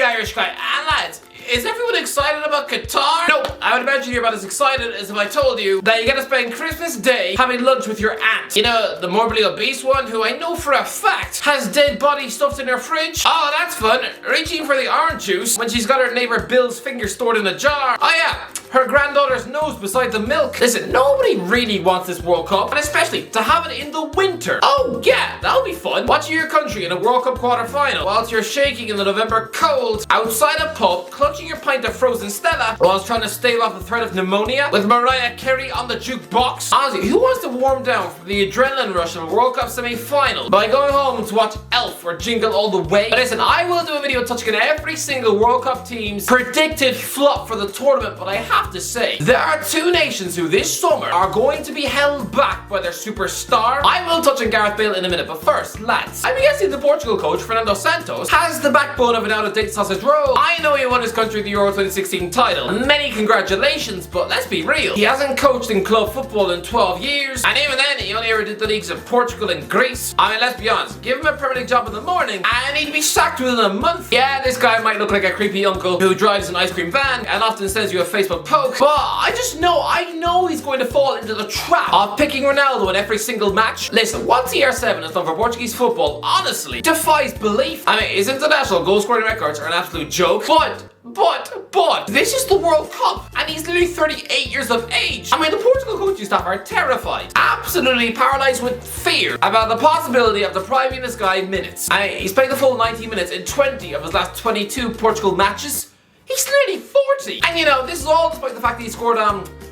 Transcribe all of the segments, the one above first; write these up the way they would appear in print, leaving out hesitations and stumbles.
Irish guy. And lads, is everyone excited about Qatar? No, I would imagine you're about as excited as if I told you that you get to spend Christmas Day having lunch with your aunt. You know, the morbidly obese one who I know for a fact has dead body stuffed in her fridge. Oh, that's fun. Reaching for the orange juice when she's got her neighbor Bill's finger stored in a jar. Oh yeah, her granddaughter's nose beside the milk. Listen, nobody really wants this World Cup, and especially to have it in the winter. Oh yeah, that'll be fun. Watching your country in a World Cup quarter-final whilst you're shaking in the November cold outside a pub, clutching your pint of frozen Stella whilst trying to stave off the threat of pneumonia with Mariah Carey on the jukebox. Honestly, who wants to warm down from the adrenaline rush of a World Cup semi-final by going home to watch Elf or Jingle All the Way? But listen, I will do a video touching on every single World Cup team's predicted flop for the tournament, but I have to say, there are two nations who this summer are going to be held back by their superstar. I will touch on Gareth Bale in a minute, but first, lads, I'm guessing the Portugal coach, Fernando Santos, has the backbone of an out-of-date sausage roll. I know he won his country the Euro 2016 title. Many congratulations, but let's be real. He hasn't coached in club football in 12 years, and even then, he only ever did the leagues of Portugal and Greece. I mean, let's be honest, give him a Premier League job in the morning, and he'd be sacked within a month. Yeah, this guy might look like a creepy uncle who drives an ice cream van and often sends you a Facebook poke, but I know he's going to fall into the trap of picking Ronaldo in every single match. Listen, what CR7 has done for Portuguese football, honestly, defies belief. I mean, his international goal-scoring records are an absolute joke, but this is the World Cup, and he's literally 38 years of age. I mean, the Portugal coaching staff are terrified, absolutely paralyzed with fear about the possibility of depriving this guy minutes. I mean, he's played the full 90 minutes in 20 of his last 22 Portugal matches. He's nearly 40. And you know, this is all despite the fact that he scored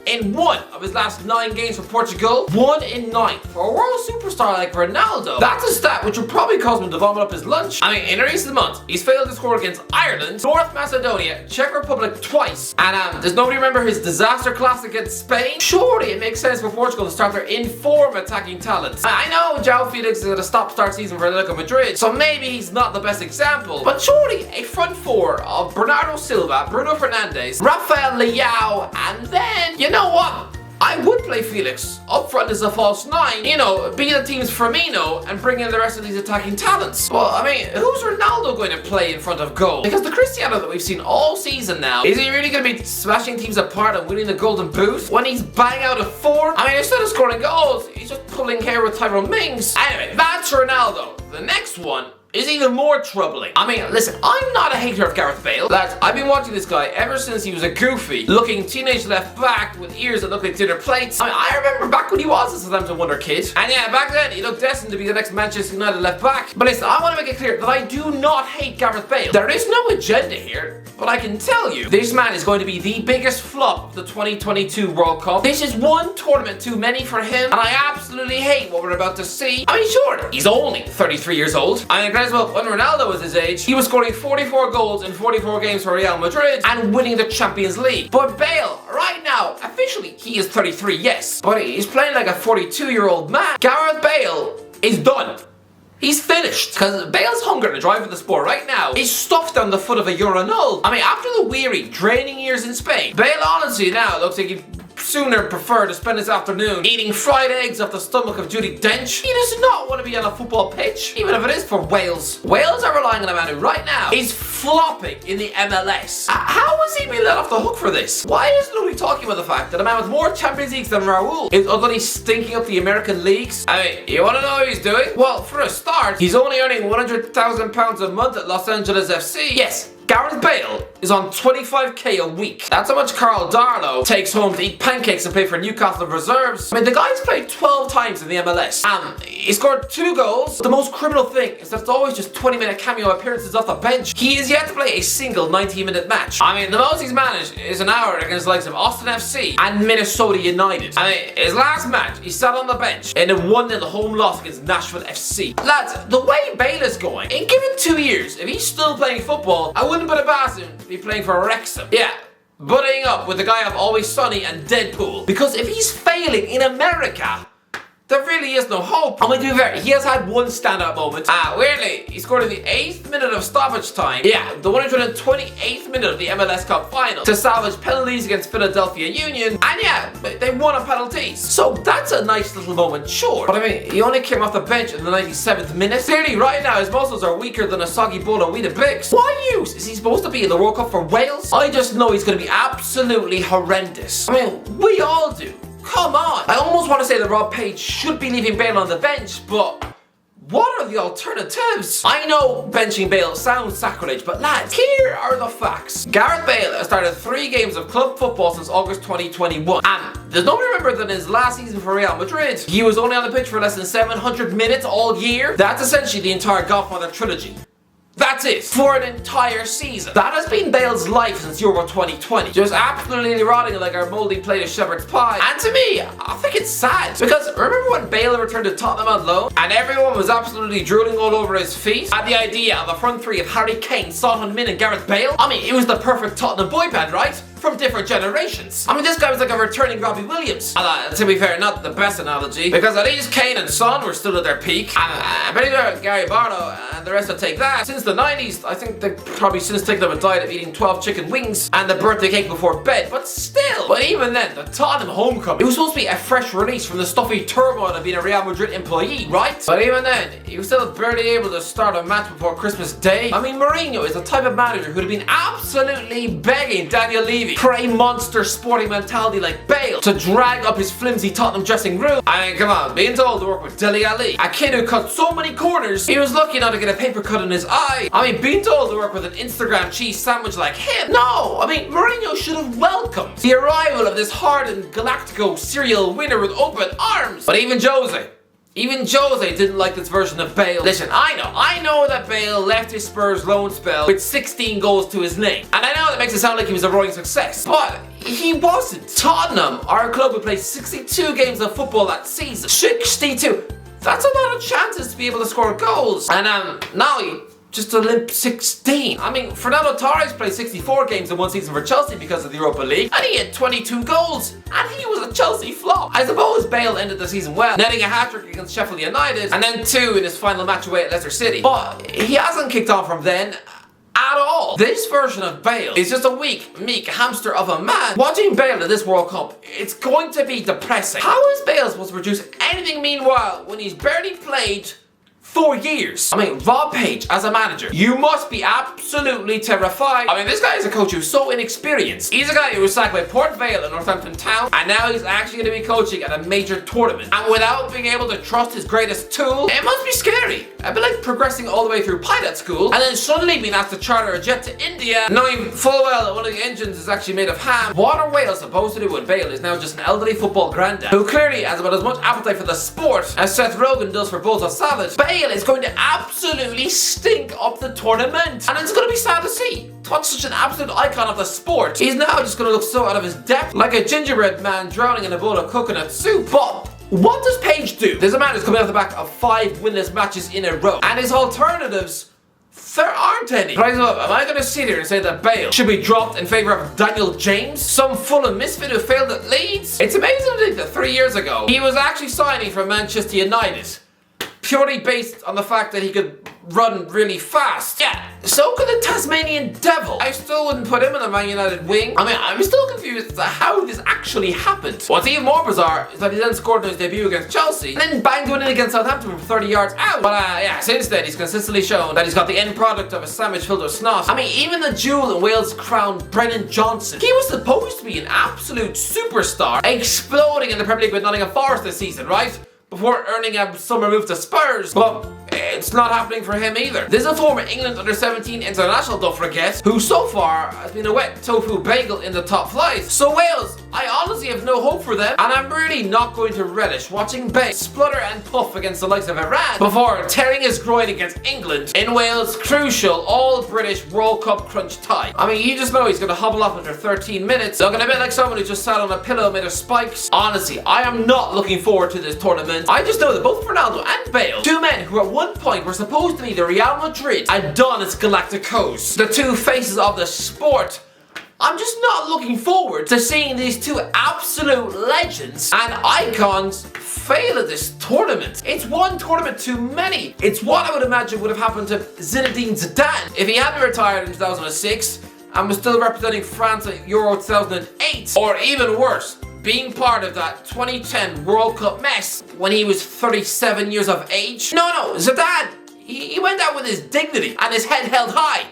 in 1 of his last 9 games for Portugal. 1 in 9. For a world superstar like Ronaldo, that's a stat which would probably cause him to vomit up his lunch. I mean, in recent months, he's failed to score against Ireland, North Macedonia, Czech Republic twice, and does nobody remember his disaster classic against Spain? Surely it makes sense for Portugal to start their in-form attacking talents. I know João Felix is at a stop-start season for Atletico Madrid, so maybe he's not the best example, but surely a front four of Bernardo Silva, Bruno Fernandes, Rafael Leao, and then, you know what? I would play Felix up front as a false 9, you know, be the team's Firmino and bring in the rest of these attacking talents. Well, I mean, who's Ronaldo going to play in front of goal? Because the Cristiano that we've seen all season now, is he really going to be smashing teams apart and winning the Golden Boot when he's bang out of form? I mean, instead of scoring goals, he's just pulling hair with Tyrone Mings. Anyway, that's Ronaldo. The next one is even more troubling. I mean, listen, I'm not a hater of Gareth Bale. Lads, I've been watching this guy ever since he was a goofy looking teenage left back with ears that look like dinner plates. I mean, I remember back when he was a Southampton wonder kid. And yeah, back then he looked destined to be the next Manchester United left back. But listen, I want to make it clear that I do not hate Gareth Bale. There is no agenda here. But I can tell you, this man is going to be the biggest flop of the 2022 World Cup. This is one tournament too many for him, and I absolutely hate what we're about to see. I mean, sure, he's only 33 years old. I mean, well, when Ronaldo was his age, he was scoring 44 goals in 44 games for Real Madrid and winning the Champions League. But Bale, right now, officially, he is 33, yes, but he's playing like a 42-year-old man. Gareth Bale is done. He's finished, because Bale's hunger to drive for the sport right now is stuffed down the foot of a urinal. I mean, after the weary, draining years in Spain, Bale honestly now looks like he'd sooner prefer to spend his afternoon eating fried eggs off the stomach of Judi Dench. He does not want to be on a football pitch, even if it is for Wales. Wales are relying on a man who right now is flopping in the MLS. How has he been let off the hook for this? Why is nobody talking about the fact that a man with more Champions Leagues than Raul is utterly stinking up the American leagues? I mean, you want to know what he's doing? Well, for a start, he's only earning £100,000 a month at Los Angeles FC. Yes, Gareth Bale is on 25k a week. That's how much Carl Darlow takes home to eat pancakes and pay for Newcastle reserves. I mean, the guy's played 12 times in the MLS. He scored 2 goals. The most criminal thing is that it's always just 20-minute cameo appearances off the bench. He is yet to play a single 90-minute match. I mean, the most he's managed is an hour against the likes of Austin FC and Minnesota United. I mean, his last match, he sat on the bench in a 1-0 home loss against Nashville FC. Lads, the way Bale is going, in given 2 years, if he's still playing football, I wouldn't put it past him to be playing for Wrexham. Yeah, buddying up with the guy of Always Sunny and Deadpool. Because if he's failing in America, there really is no hope. I mean, to be fair, he has had one standout moment. Weirdly, he scored in the 8th minute of stoppage time. Yeah, the 128th minute of the MLS Cup final to salvage penalties against Philadelphia Union. And yeah, they won on penalties. So that's a nice little moment, sure. But I mean, he only came off the bench in the 97th minute. Clearly, right now, his muscles are weaker than a soggy bowl of Weetabix. Why use? Is he supposed to be in the World Cup for Wales? I just know he's going to be absolutely horrendous. I mean, we all do. Come on! I almost want to say that Rob Page should be leaving Bale on the bench, but what are the alternatives? I know benching Bale sounds sacrilege, but lads, here are the facts. Gareth Bale has started 3 games of club football since August 2021. And does nobody remember that in his last season for Real Madrid, he was only on the pitch for less than 700 minutes all year? That's essentially the entire Godfather trilogy. That's it, for an entire season. That has been Bale's life since Euro 2020. Just absolutely rotting like our mouldy plate of shepherd's pie. And to me, I think it's sad. Because remember when Bale returned to Tottenham on loan? And everyone was absolutely drooling all over his feet at the idea of a front three of Harry Kane, Son Heung-min and Gareth Bale? I mean, it was the perfect Tottenham boy band, right? From different generations. I mean, this guy was like a returning Robbie Williams. To be fair, not the best analogy, because at least Kane and Son were still at their peak. And pretty sure Gary Barlow and the rest will take that. Since the 90s, I think they've probably since taken up a diet of eating 12 chicken wings and the birthday cake before bed, but still. But even then, the Tottenham homecoming, it was supposed to be a fresh release from the stuffy turmoil of being a Real Madrid employee, right? But even then, he was still barely able to start a match before Christmas Day. I mean, Mourinho is the type of manager who'd have been absolutely begging Daniel Levy, prey monster sporting mentality like Bale, to drag up his flimsy Tottenham dressing room. I mean, come on, being told to work with Dele Alli, a kid who cut so many corners, he was lucky not to get a paper cut in his eye. I mean, being told to work with an Instagram cheese sandwich like him, no! I mean, Mourinho should have welcomed the arrival of this hardened Galactico serial winner with open arms. But even Jose didn't like this version of Bale. Listen, I know that Bale left his Spurs loan spell with 16 goals to his name. And I know that makes it sound like he was a roaring success, but he wasn't. Tottenham, our club, who played 62 games of football that season. 62. That's a lot of chances to be able to score goals. And now he just a limp 16. I mean, Fernando Torres played 64 games in one season for Chelsea because of the Europa League, and he had 22 goals, and he was a Chelsea flop. I suppose Bale ended the season well, netting a hat-trick against Sheffield United, and then 2 in his final match away at Leicester City. But he hasn't kicked on from then at all. This version of Bale is just a weak, meek hamster of a man. Watching Bale in this World Cup, it's going to be depressing. How is Bale supposed to produce anything meanwhile when he's barely played 4 years? I mean, Rob Page, as a manager, you must be absolutely terrified. I mean, this guy is a coach who's so inexperienced. He's a guy who was sacked by Port Vale in Northampton Town, and now he's actually going to be coaching at a major tournament. And without being able to trust his greatest tool, it must be scary. A bit like progressing all the way through pilot school, and then suddenly being asked to charter a jet to India, knowing full well that one of the engines is actually made of ham. What are Wales supposed to do when Bale is now just an elderly football granddad, who clearly has about as much appetite for the sport as Seth Rogen does for bowls of salad? Bale is going to absolutely stink up the tournament, and it's going to be sad to see. What's such an absolute icon of the sport, he's now just going to look so out of his depth, like a gingerbread man drowning in a bowl of coconut soup. But what does Page do? There's a man who's coming off the back of 5 winless matches in a row, and his alternatives, there aren't any. Rise up, am I going to sit here and say that Bale should be dropped in favour of Daniel James, some Fulham misfit who failed at Leeds? It's amazing to think that 3 years ago, he was actually signing for Manchester United, purely based on the fact that he could run really fast. Yeah, so could the Tasmanian Devil. I still wouldn't put him in the Man United wing. I mean, I'm still confused as to how this actually happened. What's even more bizarre is that he then scored in his debut against Chelsea, and then banged one in against Southampton from 30 yards out. But yeah, since then he's consistently shown that he's got the end product of a sandwich filled with snot. I mean, even the jewel in Wales' crown, Brennan Johnson, he was supposed to be an absolute superstar, exploding in the Premier League with Nottingham Forest this season, right? Before earning a summer move to Spurs. But it's not happening for him either. There's a former England under-17 international, don't forget, who so far has been a wet tofu bagel in the top flight. So Wales, I honestly have no hope for them, and I'm really not going to relish watching Bale splutter and puff against the likes of Iran before tearing his groin against England in Wales' crucial all-British World Cup crunch tie. I mean, you just know he's going to hobble off after 13 minutes, looking a bit like someone who just sat on a pillow made of spikes. Honestly, I am not looking forward to this tournament. I just know that both Ronaldo and Bale, 2 men who at one point were supposed to be the Real Madrid Adonis Galacticos, the 2 faces of the sport, I'm just not looking forward to seeing these two absolute legends and icons fail at this tournament. It's one tournament too many. It's what I would imagine would have happened to Zinedine Zidane if he hadn't retired in 2006 and was still representing France at Euro 2008. Or even worse, being part of that 2010 World Cup mess when he was 37 years of age. No, Zidane, he went out with his dignity and his head held high.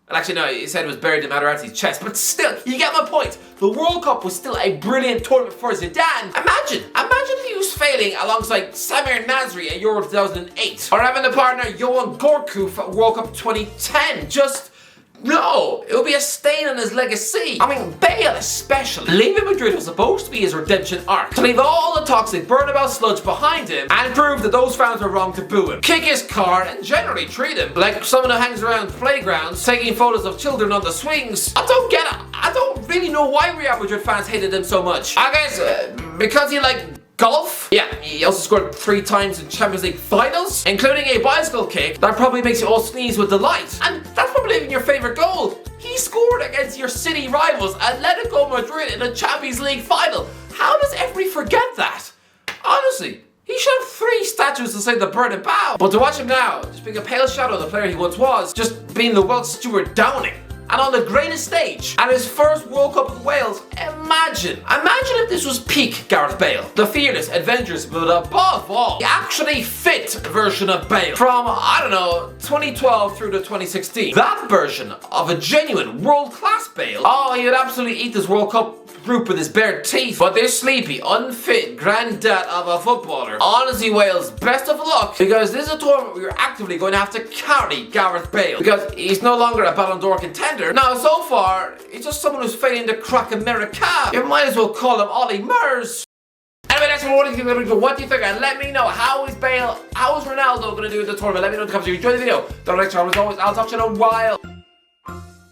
Well, actually, no, his head was buried in Materazzi's chest, but still, you get my point. The World Cup was still a brilliant tournament for Zidane. Imagine if he was failing alongside Samir Nasri at Euro 2008, or having a partner Johan Gourcuff at World Cup 2010. No, it would be a stain on his legacy. I mean, Bale especially. Leaving Madrid was supposed to be his redemption arc. To leave all the toxic Bernabeu sludge behind him and prove that those fans were wrong to boo him. Kick his car and generally treat him like someone who hangs around playgrounds taking photos of children on the swings. I don't get it. I don't really know why Real Madrid fans hated him so much. I guess because he liked golf? Yeah, he also scored 3 times in Champions League finals, including a bicycle kick that probably makes you all sneeze with delight. And that's probably even your favourite goal. He scored against your city rivals, Atletico Madrid, in a Champions League final. How does everybody forget that? Honestly, he should have 3 statues to say the Bernabeu. But to watch him now, just being a pale shadow of the player he once was, just being the Welsh Stuart Downing, and on the greatest stage, at his first World Cup with Wales, imagine if this was peak Gareth Bale. The fearless, adventurous, but above all, the actually fit version of Bale. From, I don't know, 2012 through to 2016. That version of a genuine world-class Bale. Oh, he would absolutely eat this World Cup group with his bare teeth. But this sleepy, unfit granddad of a footballer, honestly, Wales, best of luck, because this is a tournament where you're actively going to have to carry Gareth Bale, because he's no longer a Ballon d'Or contender. Now, so far, he's just someone who's failing to crack America. You might as well call him Ollie Murs. Anyway, that's what do you think? What do you think? And let me know, how is Ronaldo going to do in the tournament? Let me know in the comments. If you enjoyed the video, don't forget to, as always, I'll talk to you in a while.